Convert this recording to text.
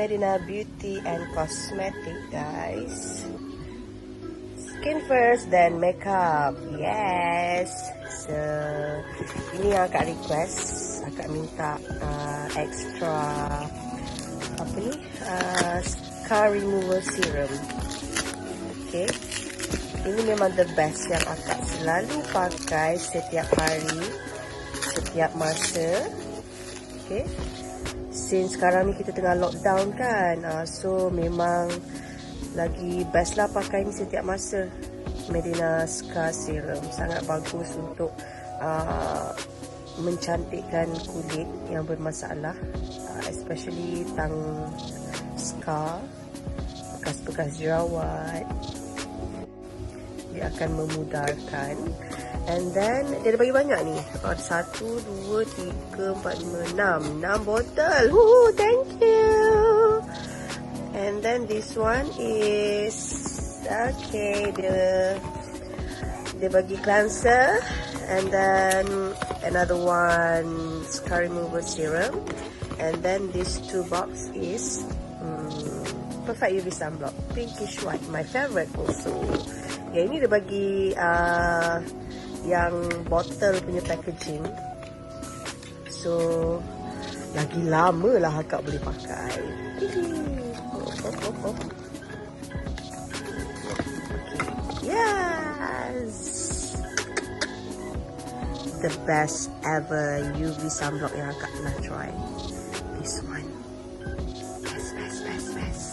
Medina Beauty and Cosmetic, guys. Skin first, then makeup. Yes. So, ini yang akak request. Akak minta extra apa ni? Scar removal serum. Okay. Ini memang the best yang akak selalu pakai setiap hari, setiap masa. Okay. Since sekarang ni kita tengah lockdown kan, so memang lagi best lah pakai ni setiap masa. Medina Scar Serum sangat bagus untuk mencantikkan kulit yang bermasalah, especially tang scar, bekas-bekas jerawat. Dia akan memudahkan. And then dia ada bagi banyak ni. Ada 1, 2, 3, 4, 5, 6 botol. Thank you. And then this one is okay, dia bagi cleanser, and then another one scar removal serum, and then this 2 box is perfect UV sunblock, pinkish white, my favorite also. Yang ini dia bagi yang botol punya packaging, so lagi lama lah akak boleh pakai. Yes, the best ever UV sunblock yang akak pernah try. This one, best.